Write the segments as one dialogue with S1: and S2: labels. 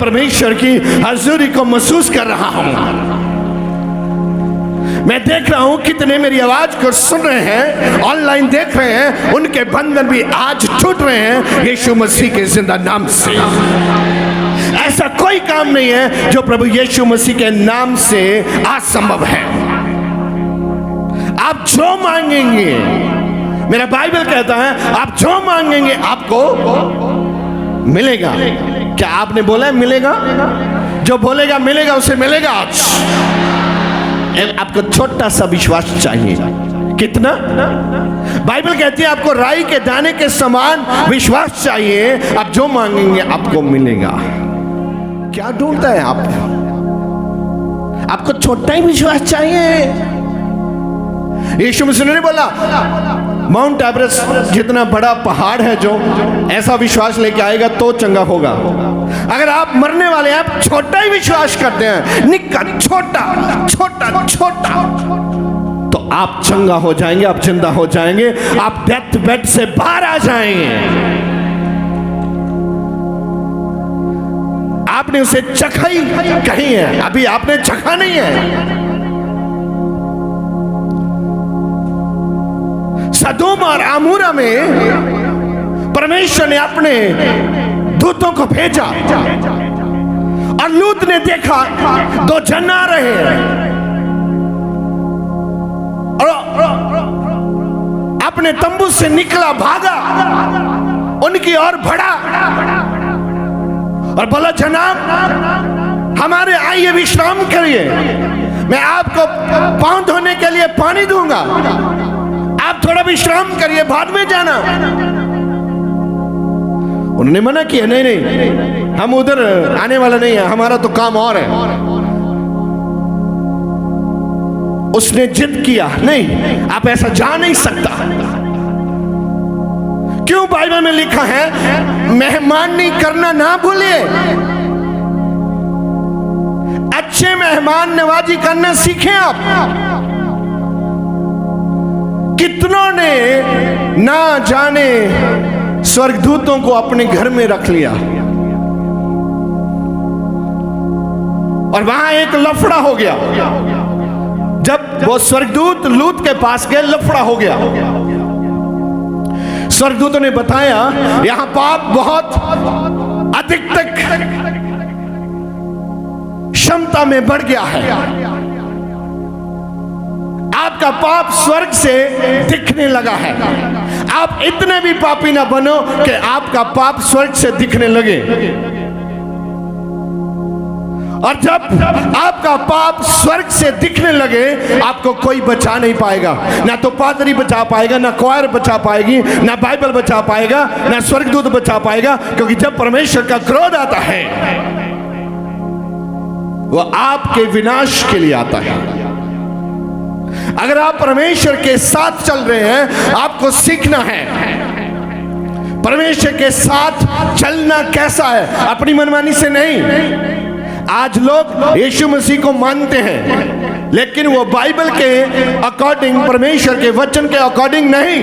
S1: परमेश्वर की हजूरी को महसूस कर रहा हूं। मैं देख रहा हूं कितने मेरी आवाज को सुन रहे हैं, ऑनलाइन देख रहे हैं, उनके बंधन भी आज छूट रहे हैं यीशु मसीह के जिंदा नाम से। ऐसा कोई काम नहीं है जो प्रभु यीशु मसीह के नाम से असंभव है। आप जो मांगेंगे, मेरा बाइबल कहता है, आप जो मांगेंगे आपको मिलेगा। क्या आपने बोला है मिलेगा? जो बोलेगा मिलेगा उसे मिलेगा आज। आपको छोटा सा विश्वास चाहिए। कितना? बाइबल कहती है आपको राई के दाने के समान विश्वास चाहिए। आप जो मांगेंगे आपको मिलेगा। क्या ढूंढता है आप? आपको छोटा ही विश्वास चाहिए। यीशु मसीह ने बोला माउंट एवरेस्ट जितना बड़ा पहाड़ है, जो ऐसा विश्वास लेके आएगा तो चंगा होगा। अगर आप मरने वाले हैं, आप छोटा ही विश्वास करते हैं, निक्का, छोटा छोटा छोटा, तो आप चंगा हो जाएंगे, आप जिंदा हो जाएंगे, आप डेथ बेड से बाहर आ जाएंगे। आपने उसे चखा ही कहीं है, अभी आपने चखा नहीं है। सदोम और अमोरा में परमेश्वर ने अपने दूतों को भेजा और लूत ने देखा दो जन आ रहे हैं और अपने तंबू से निकला, भागा, उनकी ओर बढ़ा और बोला जनाब हमारे आइए विश्राम करिए, मैं आपको पांव धोने के लिए पानी दूंगा, आप थोड़ा विश्राम करिए, बाद में जाना। उन्होंने मना किया, नहीं नहीं हम उधर आने वाला नहीं है, हमारा तो काम और है। उसने जिद किया, नहीं आप ऐसा जा नहीं सकता। क्यों? बाइबल में लिखा है मेहमानी करना ना भूलिए। अच्छे मेहमान नवाजी करना सीखें आप। कितनों ने ना जाने स्वर्गदूतों को अपने घर में रख लिया और वहां एक लफड़ा हो गया। जब वो स्वर्गदूत लूत के पास गए, लफड़ा हो गया। स्वर्गदूतों ने बताया यहां पाप बहुत अधिक तक क्षमता में बढ़ गया है। आपका पाप स्वर्ग से दिखने लगा है। आप इतने भी पापी ना बनो कि आपका पाप स्वर्ग से दिखने लगे। और जब आपका पाप स्वर्ग से दिखने लगे, आपको कोई बचा नहीं पाएगा। ना तो पादरी बचा पाएगा, ना क्वायर बचा पाएगी, ना बाइबल बचा पाएगा, ना स्वर्गदूत बचा पाएगा। क्योंकि जब परमेश्वर का क्रोध आता है, वो आपके विनाश के लिए आता है। अगर आप परमेश्वर के साथ चल रहे हैं, आपको सीखना है परमेश्वर के साथ चलना कैसा है, अपनी मनमानी से नहीं। आज लोग यीशु मसीह को मानते हैं, लेकिन वो बाइबल के अकॉर्डिंग, परमेश्वर के वचन के अकॉर्डिंग नहीं।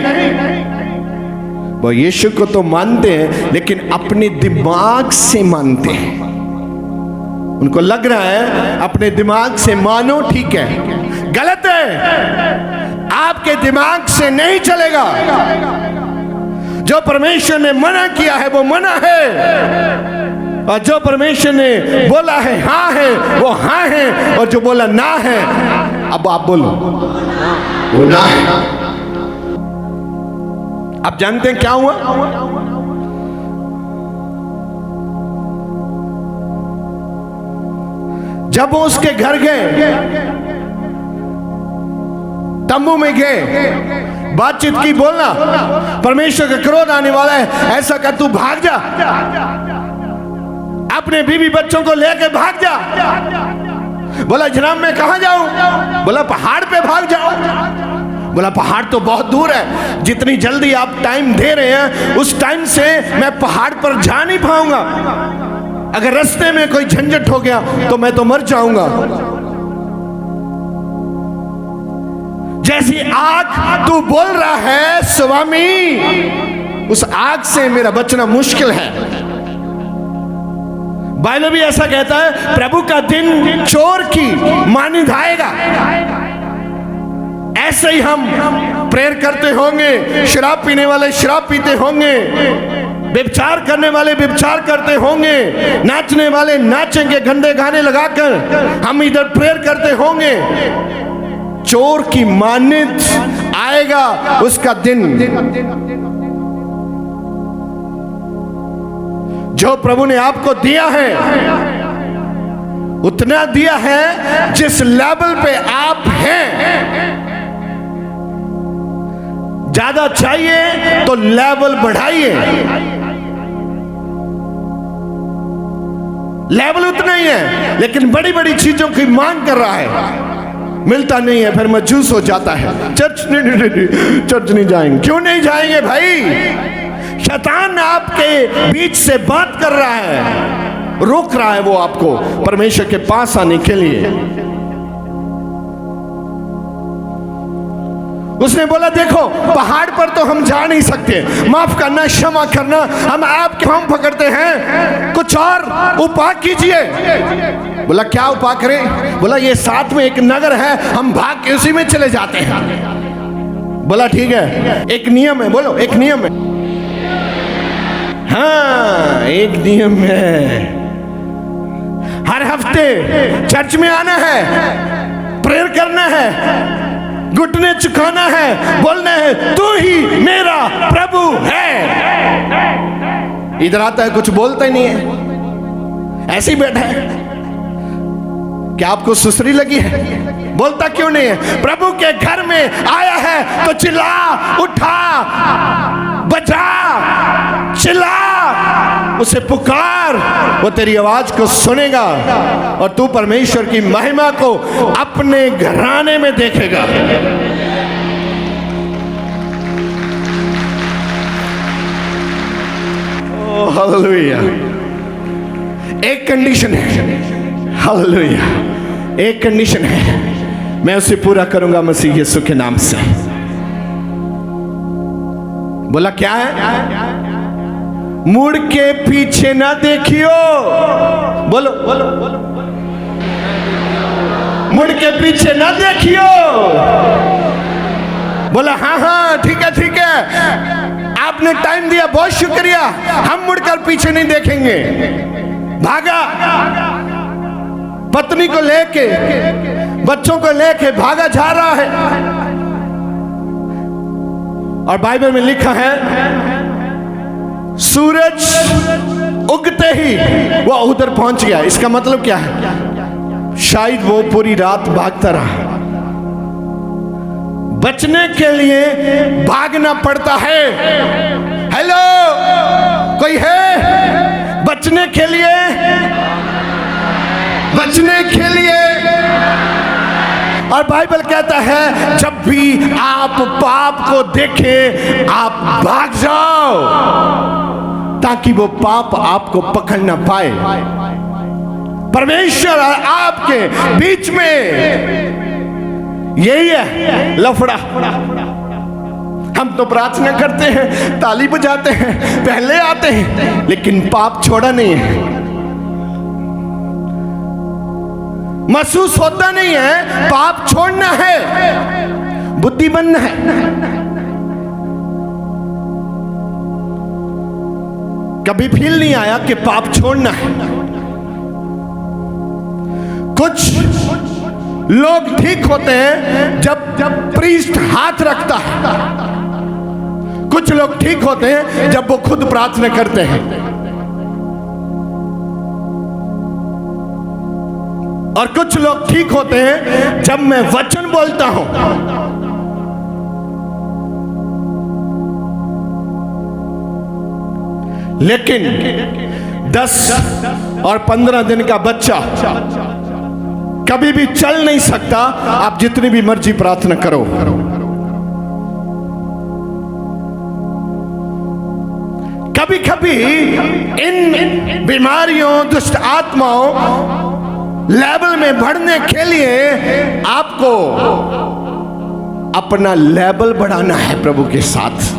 S1: वो यीशु को तो मानते हैं, लेकिन अपने दिमाग से मानते हैं। उनको लग रहा है अपने दिमाग से मानो, ठीक है। गलत है, आपके दिमाग से नहीं चलेगा। जो परमेश्वर ने मना किया है वो मना है, और जो परमेश्वर ने बोला है हाँ है वो हाँ है, और जो बोला ना है, अब आप बोलो वो ना है। आप जानते हैं क्या हुआ? जब वो उसके घर गए, तंबू में गए, बातचीत की, बोलना परमेश्वर का क्रोध आने वाला है, ऐसा कर तू भाग जा, अपने बीवी बच्चों को लेकर भाग जा। बोला जनाब मैं कहां जाऊं? बोला पहाड़ पे भाग जाओ। बोला पहाड़ तो बहुत दूर है, जितनी जल्दी आप टाइम दे रहे हैं उस टाइम से मैं पहाड़ पर जा नहीं पाऊंगा। अगर रास्ते में कोई झंझट हो गया तो मैं तो मर जाऊंगा। जैसी आग तू बोल रहा है स्वामी, उस आग से मेरा बचना मुश्किल है। बाइबल भी ऐसा कहता है, प्रभु का दिन चोर की मानिंद आएगा। ऐसे ही हम प्रेयर करते होंगे, शराब पीने वाले शराब पीते होंगे, व्यभिचार करने वाले व्यभिचार करते होंगे, नाचने वाले नाचेंगे गंदे गाने लगाकर, हम इधर प्रेयर करते होंगे। चोर की मानिंद आएगा उसका दिन। जो प्रभु ने आपको दिया है उतना दिया है जिस लेवल पे आप हैं। ज्यादा चाहिए तो लेवल बढ़ाइए, लेवल उतना ही है लेकिन बड़ी बड़ी चीजों की मांग कर रहा है, मिलता नहीं है, फिर मजूस हो जाता है। चर्च नहीं जाएंगे। क्यों नहीं जाएंगे भाई? शैतान आपके बीच से बात कर रहा है, रोक रहा है वो आपको परमेश्वर के पास आने के लिए। उसने बोला देखो पहाड़ पर तो हम जा नहीं सकते, माफ करना, क्षमा करना, हम आपके हम पकड़ते हैं, कुछ और उपाय कीजिए। बोला क्या उपाय करें? बोला ये साथ में एक नगर है, हम भाग के उसी में चले जाते हैं। बोला ठीक है, एक नियम है। बोलो एक नियम है। हाँ एक नियम है, हर हफ्ते चर्च में आना है, प्रेयर करना है, घुटने झुकाना है, बोलना है तू ही मेरा प्रभु है। इधर आता है कुछ बोलता ही नहीं है, ऐसे ही बैठा है। क्या आपको सुसरी लगी है? बोलता क्यों नहीं है? प्रभु के घर में आया है तो चिल्ला, उठा, बजा, चिल्ला, उसे पुकार, वो तेरी आवाज को सुनेगा और तू परमेश्वर की महिमा को अपने घराने में देखेगा। Oh hallelujah. एक कंडीशन है, हालेलुया, एक कंडीशन है, मैं उसे पूरा करूंगा मसीह यीशु के नाम से। बोला क्या है? मुड़ के पीछे ना देखियो। बोलो बोलो बोलो, मुड़ के पीछे ना देखियो। बोला हाँ हाँ ठीक है ठीक है, आपने टाइम दिया, बहुत शुक्रिया, हम मुड़कर पीछे नहीं देखेंगे। भागा, पत्नी को लेके, बच्चों को लेके भागा जा रहा है। और बाइबल में लिखा है सूरज उगते ही वो उधर पहुंच गया। इसका मतलब क्या है? शायद वो पूरी रात भागता रहा। बचने के लिए भागना पड़ता है। हेलो, कोई है? बचने के लिए, बचने के लिए। और बाइबल कहता है जब भी आप पाप को देखें आप भाग जाओ, ताकि वो पाप आपको पकड़ ना पाए। परमेश्वर और आपके बीच में यही है लफड़ा। हम तो प्रार्थना करते हैं, ताली बजाते हैं, पहले आते हैं, लेकिन पाप छोड़ा नहीं है। महसूस होता नहीं है पाप छोड़ना है, बुद्धि बनना है। कभी फील नहीं आया कि पाप छोड़ना है। कुछ लोग ठीक होते हैं जब प्रीस्ट हाथ रखता है, कुछ लोग ठीक होते हैं जब वो खुद प्रार्थना करते हैं, और कुछ लोग ठीक होते हैं जब मैं वचन बोलता हूं। लेकिन 10 और 15 दिन का बच्चा कभी भी चल नहीं सकता, आप जितनी भी मर्जी प्रार्थना करो। कभी कभी इन बीमारियों, दुष्ट आत्माओं लेवल में बढ़ने के लिए आपको अपना लेवल बढ़ाना है प्रभु के साथ।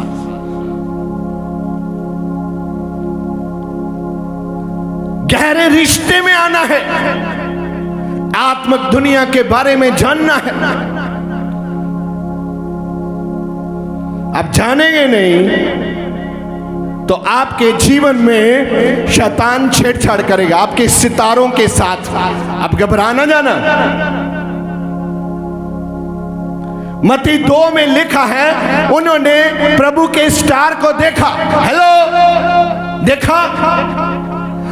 S1: गहरे रिश्ते में आना है, आत्मिक दुनिया के बारे में जानना है। आप जानेंगे नहीं तो आपके जीवन में शैतान छेड़छाड़ करेगा आपके सितारों के साथ। आप घबराना जाना। मत्ती 2 में लिखा है, उन्होंने प्रभु के स्टार को देखा। हेलो, देखा?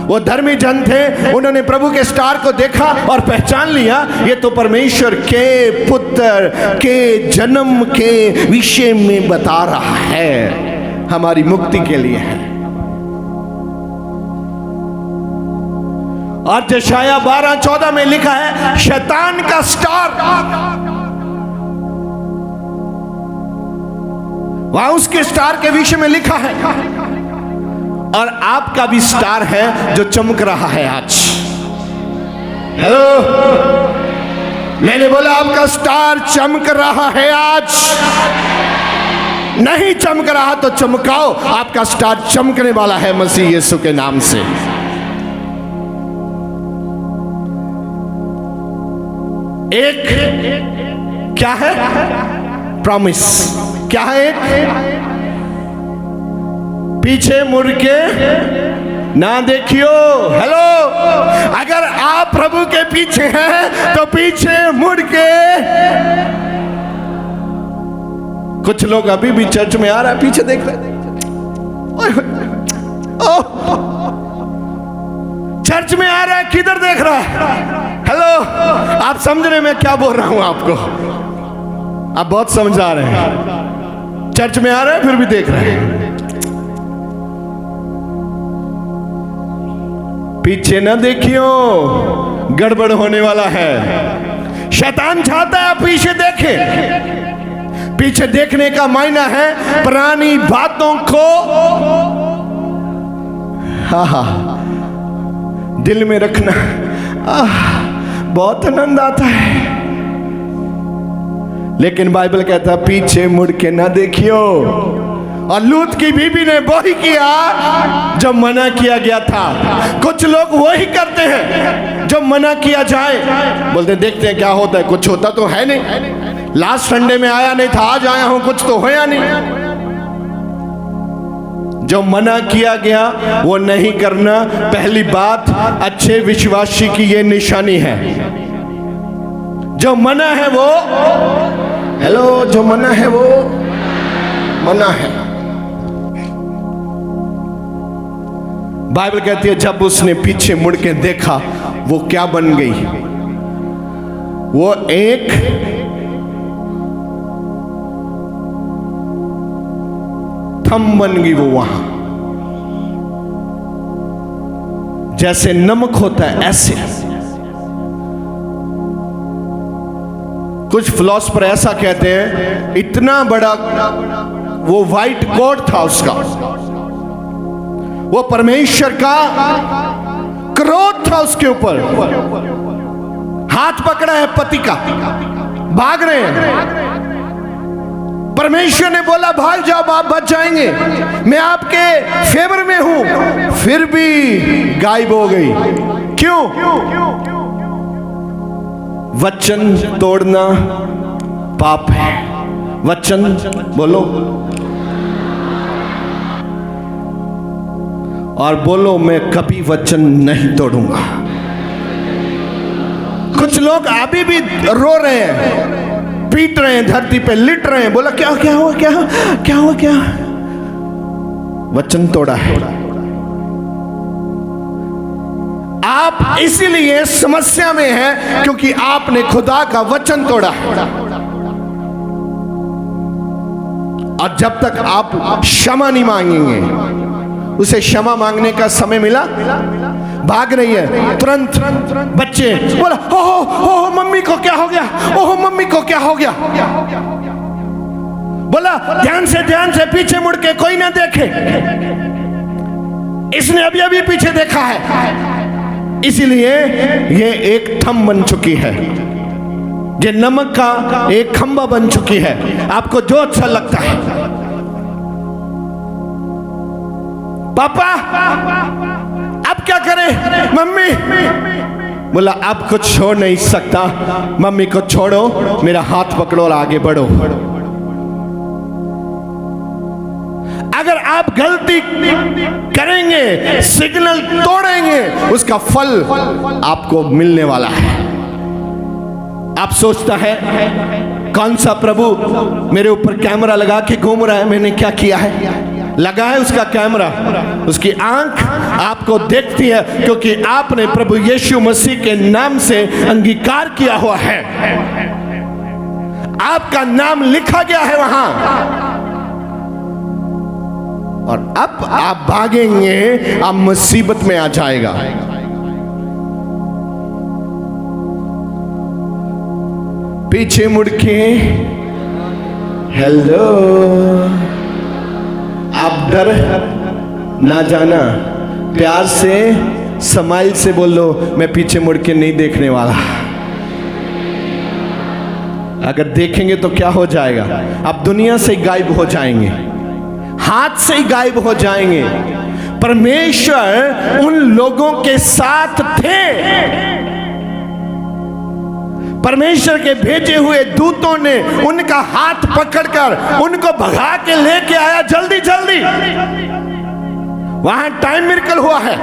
S1: वो धर्मी जन थे, उन्होंने प्रभु के स्टार को देखा और पहचान लिया ये तो परमेश्वर के पुत्र के जन्म के विषय में बता रहा है, हमारी मुक्ति के लिए है। और यशायाह 12:14 में लिखा है, शैतान का स्टार, वहां उसके स्टार के विषय में लिखा है। और आपका भी स्टार है जो चमक रहा है आज। हेलो, मैंने बोला आपका स्टार चमक रहा है आज। नहीं चमक रहा तो चमकाओ, आपका स्टार चमकने वाला है मसीह यीशु के नाम से। एक क्या है? प्रॉमिस। क्या है? एक पीछे मुड़ के ना देखियो। हेलो, अगर आप प्रभु के पीछे हैं तो पीछे मुड़ के। कुछ लोग अभी भी चर्च में आ रहा है, पीछे देख रहे, चर्च में आ रहा है, किधर देख रहा है? हेलो, आप समझ रहे मैं क्या बोल रहा हूं आपको? आप बहुत समझ आ रहे हैं। चर्च में आ रहे हैं फिर भी देख रहे हैं। पीछे ना देखियो, गड़बड़ होने वाला है। शैतान चाहता है आप पीछे देखें। पीछे देखने का मायना है पुरानी बातों को दिल में रखना। बहुत आनंद आता है, लेकिन बाइबल कहता है पीछे मुड़ के ना देखियो। और लूत की बीबी ने वही किया जो मना किया गया था। कुछ लोग वही करते हैं जो मना किया जाए, बोलते देखते हैं क्या होता है। कुछ होता तो है नहीं, लास्ट संडे में आया नहीं था, आज आया हूं, कुछ तो होया नहीं। जो मना किया गया वो नहीं करना। पहली बात, अच्छे विश्वासी की ये निशानी है। जो मना है वो, हेलो, जो मना है वो मना है। बाइबल कहती है जब उसने पीछे मुड़ के देखा, वो क्या बन गई? वो एक थंब बन गई। वो वहां जैसे नमक होता है ऐसे। कुछ फिलोसोफर ऐसा कहते हैं, इतना बड़ा वो व्हाइट कोट था उसका, वो परमेश्वर का क्रोध था उसके ऊपर। हाथ पकड़ा है पति का, भाग रहे हैं। परमेश्वर ने बोला भाग जाओ, आप बच जाएंगे, मैं आपके फेवर में हूं, फिर भी गायब हो गई। क्यों? वचन तोड़ना पाप है। वचन बोलो और बोलो मैं कभी वचन नहीं तोड़ूंगा। कुछ लोग अभी भी रो रहे हैं, पीट रहे हैं, धरती पे लिट रहे हैं। बोला क्या हुआ, क्या हुआ, क्या हुआ, क्या हुआ, क्या? वचन तोड़ा है। आप इसीलिए समस्या में हैं क्योंकि आपने खुदा का वचन तोड़ा। और जब तक आप क्षमा नहीं मांगेंगे, उसे क्षमा मांगने का समय मिला, भाग रही है तुरंत। बच्चे बोला ओहो मम्मी को क्या हो गया, ओहो मम्मी को क्या हो गया। बोला ध्यान से पीछे मुड़ के कोई ना देखे। इसने अभी अभी पीछे देखा है, इसीलिए ये एक थंब बन चुकी है, ये नमक का एक खंबा बन चुकी है। आपको जो अच्छा लगता है, पापा अब क्या करें मम्मी? बोला अब कुछ छोड़ नहीं सकता, मम्मी को छोड़ो, मेरा हाथ पकड़ो और आगे बढ़ो। अगर आप गलती करेंगे, सिग्नल तोड़ेंगे, उसका फल आपको मिलने वाला है। आप सोचता है कौन सा प्रभु मेरे ऊपर कैमरा लगा के घूम रहा है, मैंने क्या किया है? लगा है उसका कैमरा, उसकी आंख आपको देखती है, क्योंकि आपने प्रभु यीशु मसीह के नाम से अंगीकार किया हुआ है, आपका नाम लिखा गया है वहां। और अब आप भागेंगे, आप मुसीबत में आ जाएगा। पीछे मुड़ के हेलो, आप डर ना जाना, प्यार से स्माइल से बोलो, मैं पीछे मुड़ के नहीं देखने वाला। अगर देखेंगे तो क्या हो जाएगा? आप दुनिया से गायब हो जाएंगे, हाथ से ही गायब हो जाएंगे। परमेश्वर उन लोगों के साथ थे, परमेश्वर के भेजे हुए दूतों ने उनका हाथ पकड़कर उनको भगा के लेके आया जल्दी जल्दी। वहां टाइम मिरेकल हुआ है।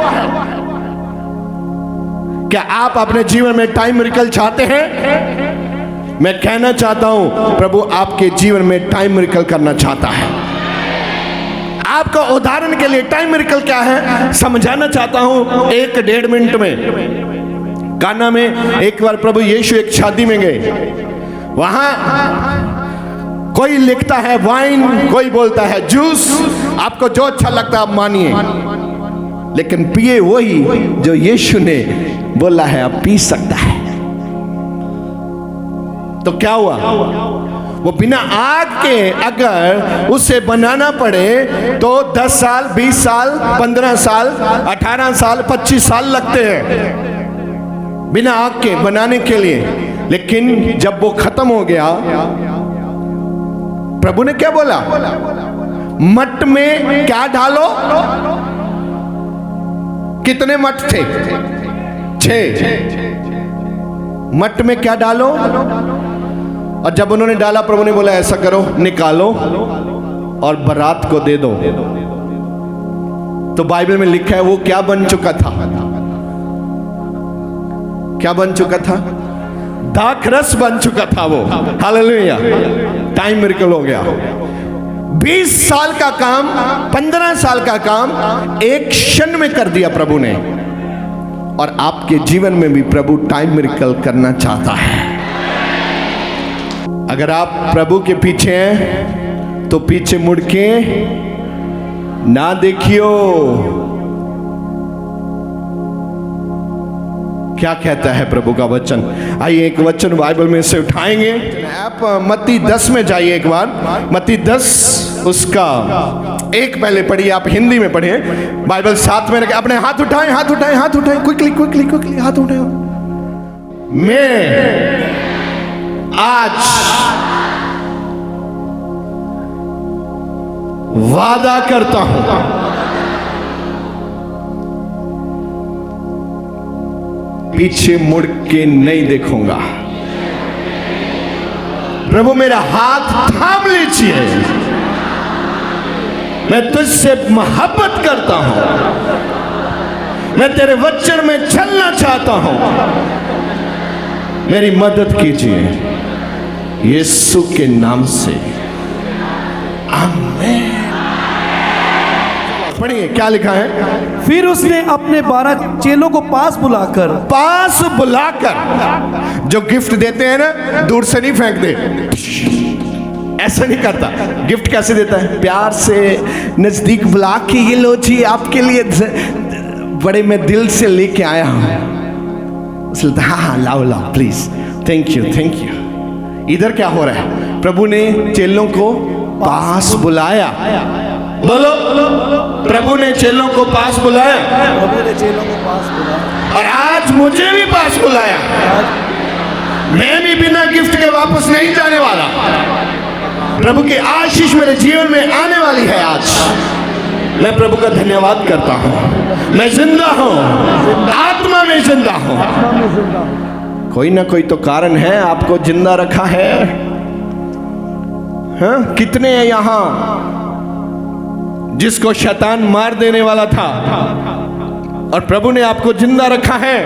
S1: क्या आप अपने जीवन में टाइम मिरेकल चाहते हैं? मैं कहना चाहता हूं, प्रभु आपके जीवन में टाइम मिरेकल करना चाहता है। आपका उदाहरण के लिए टाइम मिरेकल क्या है समझाना चाहता हूं 1-1.5 मिनट में। काना में एक बार प्रभु यीशु एक शादी में गए, वहां कोई लिखता है वाइन, कोई बोलता है जूस, आपको जो अच्छा लगता है आप मानिए, लेकिन पिए वही जो यीशु ने बोला है आप पी सकता है। तो क्या हुआ? वो बिना आग के अगर उसे बनाना पड़े तो 10 साल, 20 साल, 15 साल, 18 साल, 25 साल लगते हैं बिना आग के बनाने के लिए। लेकिन जब वो खत्म हो गया, प्रभु ने क्या बोला? मट में क्या डालो? कितने मट थे? 6। मट में क्या डालो? और जब उन्होंने डाला, प्रभु ने बोला ऐसा करो, निकालो और बारात को दे दो। तो बाइबल में लिखा है वो क्या बन चुका था? क्या बन चुका था? दाखरस बन चुका था वो। हालेलुया, टाइम मिरेकल हो गया। 20 साल का काम, 15 साल का काम एक क्षण में कर दिया प्रभु ने। और आपके जीवन में भी प्रभु टाइम मिरेकल करना चाहता है। अगर आप प्रभु के पीछे हैं तो पीछे मुड़ के ना देखियो। क्या कहता है प्रभु का वचन? आइए एक वचन बाइबल में से उठाएंगे। आप मत्ती 10 में जाइए एक बार। मत्ती 10 उसका 1 पहले पढ़िए, आप हिंदी में पढ़िए, बाइबल साथ में रखें। अपने हाथ उठाएं, हाथ उठाएं, हाथ उठाएं, क्विकली क्विकली क्विकली हाथ उठाएं। मैं आज वादा करता हूं, पीछे मुड़ के नहीं देखूंगा। प्रभु मेरा हाथ थाम लीजिए, मैं तुझसे मोहब्बत करता हूं, मैं तेरे वचन में चलना चाहता हूं, मेरी मदद कीजिए यीशु के नाम से, आमीन। पढ़िए क्या लिखा है।
S2: फिर उसने अपने 12 चेलों को पास बुलाकर
S1: जो गिफ्ट देते हैं ना, दूर से नहीं फेंक दे, ऐसा नहीं करता। गिफ्ट कैसे देता है? प्यार से नजदीक बुला के, ये लो जी आपके लिए बड़े मैं दिल से लेके आया हूं। हाँ लाओ लाओ please, thank you thank you. इधर क्या हो रहा है? प्रभु ने चेलों को पास बुलाया। बोलो, प्रभु ने चेलों को पास बुलाया, और आज मुझे भी पास बुलाया। मैं भी बिना गिफ्ट के वापस नहीं जाने वाला। प्रभु की आशीष मेरे जीवन में आने वाली है। आज मैं प्रभु का धन्यवाद करता हूँ। मैं जिंदा हूँ, आत्मा में जिंदा हूँ। कोई ना कोई तो कारण है आपको जिंदा रखा है। हाँ, कितने हैं यहां जिसको शैतान मार देने वाला था और प्रभु ने आपको जिंदा रखा है।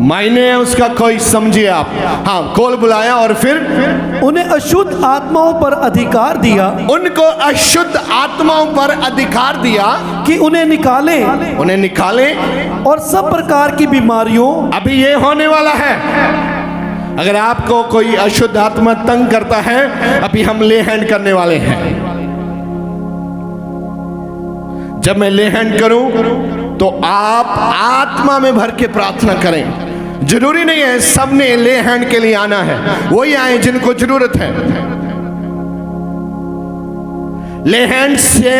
S1: मायने है उसका कोई समझिए आप। हाँ, कॉल बुलाया और फिर
S2: उन्हें अशुद्ध आत्माओं पर अधिकार दिया,
S1: उनको अशुद्ध आत्माओं पर अधिकार दिया
S2: कि उन्हें निकाले और सब प्रकार की बीमारियों।
S1: अभी ये होने वाला है। अगर आपको कोई अशुद्ध आत्मा तंग करता है, अभी हम ले हैंड करने वाले हैं। जब मैं ले हैंड करूं तो आप आत्मा में भर के प्रार्थना करें। जरूरी नहीं है सबने ले हैंड के लिए आना है, वही आए जिनको जरूरत है। ले हैंड से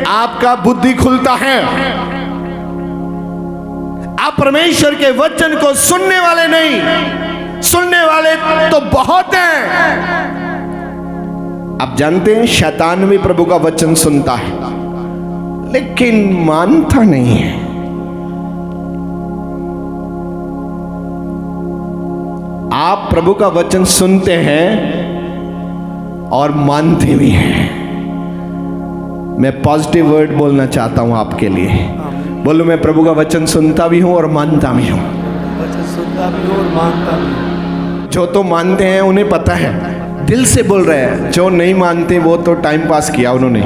S1: आपका बुद्धि खुलता है। आप परमेश्वर के वचन को सुनने वाले नहीं, सुनने वाले तो बहुत हैं। आप जानते हैं शैतान भी प्रभु का वचन सुनता है लेकिन मानता नहीं है। आप प्रभु का वचन सुनते हैं और मानते भी हैं। मैं पॉजिटिव वर्ड बोलना चाहता हूं आपके लिए। बोलो, मैं प्रभु का वचन सुनता भी हूं और मानता भी हूं।
S2: वचन सुनता भी हूं और मानता भी।
S1: जो तो मानते हैं उन्हें पता है, दिल से बोल रहे हैं। जो नहीं मानते वो तो टाइम पास किया उन्होंने।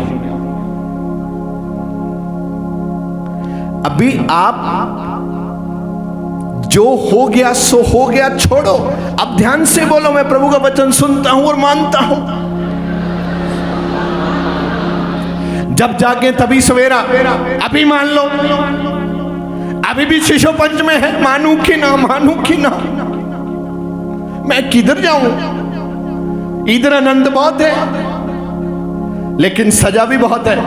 S1: अभी आप जो हो गया सो हो गया, छोड़ो। अब ध्यान से बोलो, मैं प्रभु का वचन सुनता हूं और मानता हूं। जब जागे तभी सवेरा। अभी मान लो, अभी भी शिशु पंच में है। मानू कि ना मानू कि ना, मैं किधर जाऊं? इधर आनंद बहुत है लेकिन सजा भी बहुत है।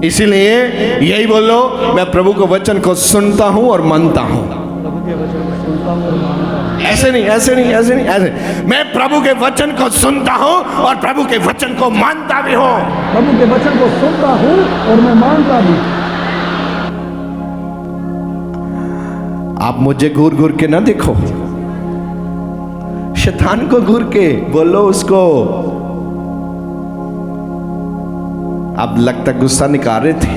S1: इसीलिए यही बोलो, मैं प्रभु के वचन को सुनता हूं और मानता हूं। ऐसे नहीं, ऐसे नहीं, ऐसे नहीं, ऐसे। मैं प्रभु के वचन को सुनता हूं और प्रभु के वचन को मानता भी हूं।
S2: प्रभु के वचन को सुनता हूं और मैं मानता भी।
S1: आप मुझे घूर घूर के ना देखो, शैतान को घूर के बोलो उसको। अब लगता गुस्सा निकाल रहे थे।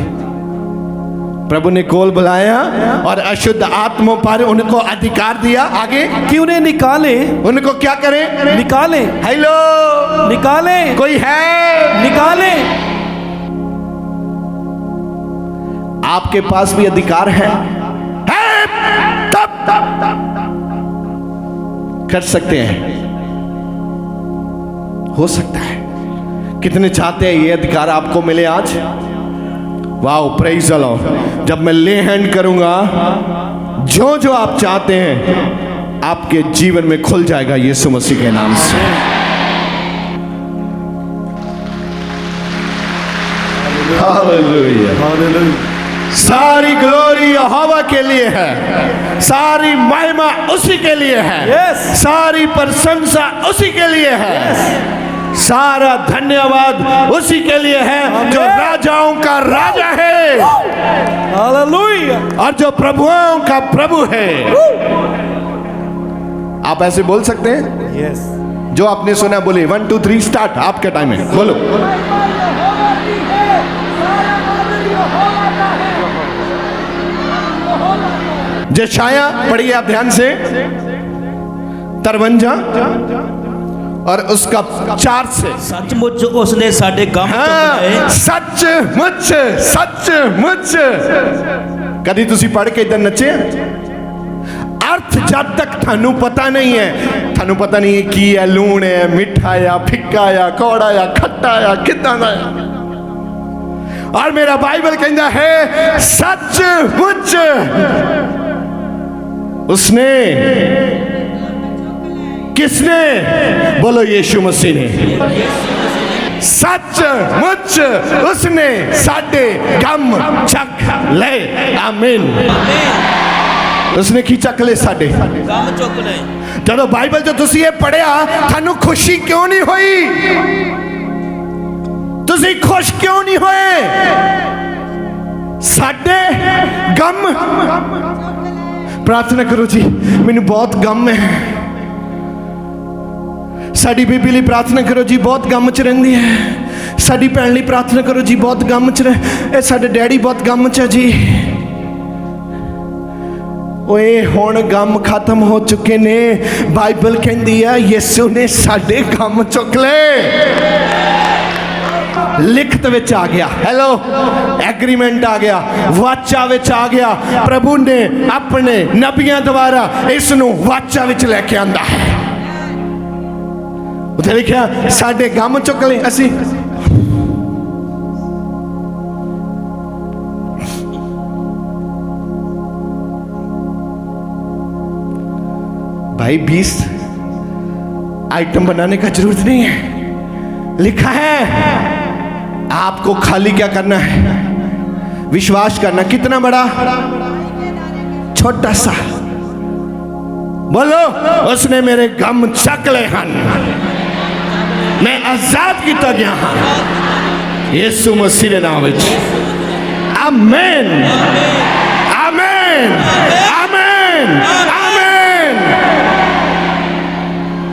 S1: प्रभु ने कॉल बुलाया और अशुद्ध आत्माओं पर उनको अधिकार दिया। आगे
S2: कि उन्हें निकाले।
S1: उनको क्या करें?
S2: निकाले।
S1: हेलो,
S2: निकाले।
S1: कोई है?
S2: निकाले।
S1: आपके पास भी अधिकार है, तब कर सकते हैं। हो सकता है। कितने चाहते हैं ये अधिकार आपको मिले आज? Wow, praise the Lord. जब मैं ले हैंड करूंगा, जो जो आप चाहते हैं आपके जीवन में खुल जाएगा यीशु मसीह के नाम से। Hallelujah, hallelujah. सारी ग्लोरी यहोवा के लिए है, सारी महिमा उसी के लिए है,
S2: yes.
S1: सारी प्रशंसा उसी के लिए है, सारा धन्यवाद उसी के लिए है जो राजाओं का राजा है,
S2: हालेलुया,
S1: और जो प्रभुओं का प्रभु है। आप ऐसे बोल सकते हैं?
S2: यस।
S1: जो आपने सुना बोले 1 2 3 स्टार्ट। आपका टाइम है, बोलो। जशाया पढ़िए आप ध्यान से, 53 और उसका 4 से।
S3: सचमुच उसने साडे काम
S1: सचमुच, सचमुच। कभी तुसी पढ़ के इधर नचे? अर्थ जब तक थानू पता नहीं है, थानू पता नहीं है कि है लूण है, मिठा या फिक्का या कौड़ा या खट्टा या कितना दा। और मेरा बाइबल कहता है सचमुच उसने, किसने? बोलो, यीशु मसीह ने। सचमुच उसने साडे गम चख ले। आमीन। उसने की चक ले साडे
S3: काम चुक ले।
S1: चलो बाइबल जो तुसी ये पढ़िया, थानू खुशी क्यों नहीं हुई? ਤੁਸੀਂ ਖੁਸ਼ ਕਿਉਂ ਨਹੀਂ ਹੋਏ? ਸਾਡੇ ਗਮ, ਪ੍ਰਾਰਥਨਾ ਕਰੋ ਜੀ, ਮੈਨੂੰ ਬਹੁਤ ਗਮ ਹੈ। ਸਾਡੀ ਬੀਬੀ ਲਈ ਪ੍ਰਾਰਥਨਾ ਕਰੋ ਜੀ, ਬਹੁਤ ਗਮ ਚ ਰਹਿੰਦੀ ਹੈ। ਸਾਡੀ ਭੈਣ ਲਈ ਪ੍ਰਾਰਥਨਾ ਕਰੋ ਜੀ, ਬਹੁਤ ਗਮ ਚ ਇਹ ਸਾਡੇ ਡੈਡੀ ਬਹੁਤ ਗਮ ਚ ਹੈ ਜੀ। ਓਏ ਹੁਣ ਗਮ ਖਤਮ ਹੋ ਚੁੱਕੇ ਨੇ। ਬਾਈਬਲ ਕਹਿੰਦੀ ਆ ਯਿਸੂ ਨੇ ਸਾਡੇ ਗਮ ਚੁੱਕ ਲਏ। ਲਿਖਤ ਵਿੱਚ ਆ ਗਿਆ, ਹੈਲੋ, ਐਗਰੀਮੈਂਟ ਆ ਗਿਆ, ਵਾਚਾ ਵਿੱਚ ਆ ਗਿਆ। ਪ੍ਰਭੂ ਨੇ ਆਪਣੇ ਨਬੀਆਂ ਦੁਆਰਾ ਇਸ ਨੂੰ ਵਾਚਾ ਵਿੱਚ ਲੈ ਕੇ ਆਂਦਾ ਹੈ। ਉੱਥੇ ਲਿਖਿਆ ਸਾਡੇ ਗਮ ਚੁੱਕ ਲਏ। ਅਸੀਂ भाई 20 आइटम बनाने का जरूरत नहीं है। लिखा है आपको खाली क्या करना है? विश्वास करना। कितना बड़ा? छोटा सा। बोलो, उसने मेरे गम चक ले हन, मैं आजाद किया गया हाँ यीशु मसीह के नाम विच। आमेन, आमेन, आमेन, आमेन।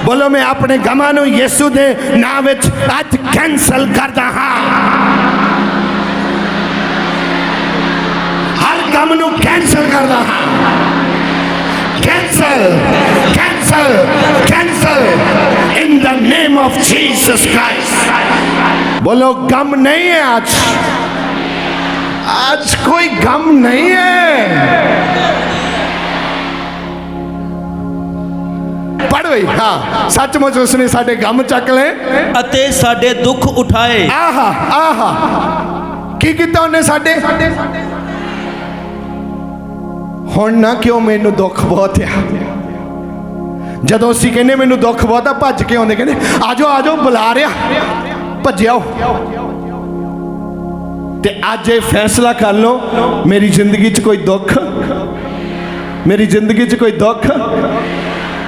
S1: बोलो, मैं अपने गमां नूं यीशु दे नाम विच अज कैंसल करदा हां। हर गम नूं कैंसल करदा हां। Cancel, cancel, cancel in the name of Jesus Christ. बोलो, गम नहीं है आज। आज कोई गम नहीं है। पढ़ भाई। हाँ, सचमुच उसने साडे गम चक ले
S3: ਅਤੇ ਸਾਡੇ ਦੁੱਖ ਉਠਾਏ।
S1: आहा, आहा, की कीता उन्हें साडे? हुण ना क्यों मैनू दुख बहुत है। जदों असीं कहने मैनू दुख बहुत है, भज के आउंदे, कहंदे आजो आजो, बुला रहा, भजे आओ। ते अज ये फैसला कर लो, मेरी जिंदगी च कोई दुख, मेरी जिंदगी च कोई दुख।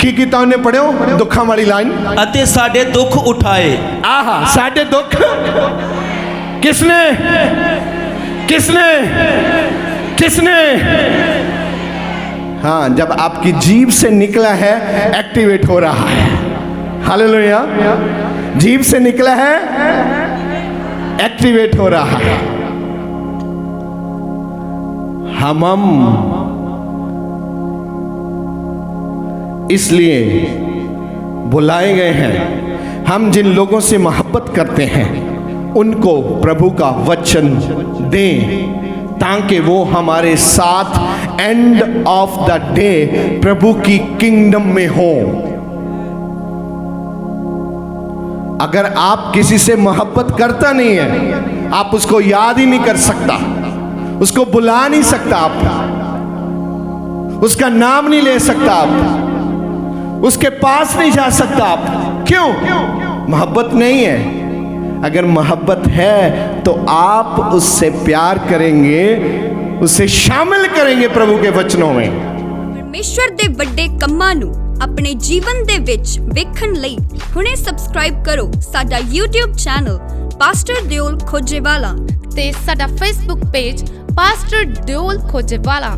S1: की कीता उन्हें? पढ़ियो दुखों वाली लाइन।
S3: ਅਤੇ ਸਾਡੇ ਦੁੱਖ ਉਠਾਏ।
S1: आहा, साडे दुख किसने, किसने, किसने? हाँ, जब आपकी जीभ से निकला है एक्टिवेट हो रहा है। हालेलुया। जीभ से निकला है एक्टिवेट हो रहा है। हम इसलिए बुलाए गए हैं। हम जिन लोगों से मोहब्बत करते हैं उनको प्रभु का वचन दें, ताकि वो हमारे साथ एंड ऑफ द डे प्रभु की किंगडम में हो। अगर आप किसी से मोहब्बत करता नहीं है, आप उसको याद ही नहीं कर सकता, उसको बुला नहीं सकता, आप उसका नाम नहीं ले सकता, आप उसके पास नहीं जा सकता। आप क्यों? मोहब्बत नहीं है। अगर मोहब्बत है तो आप उससे प्यार करेंगे, उसे शामिल करेंगे प्रभु के वचनों में।
S4: परमेश्वर दे वड्डे कम्मां नूं अपने जीवन दे विच वेखण लई हुणे सबसक्राइब करो साडा YouTube channel pastor Deol Khojewala
S5: ते साडा Facebook page pastor Deol Khojewala.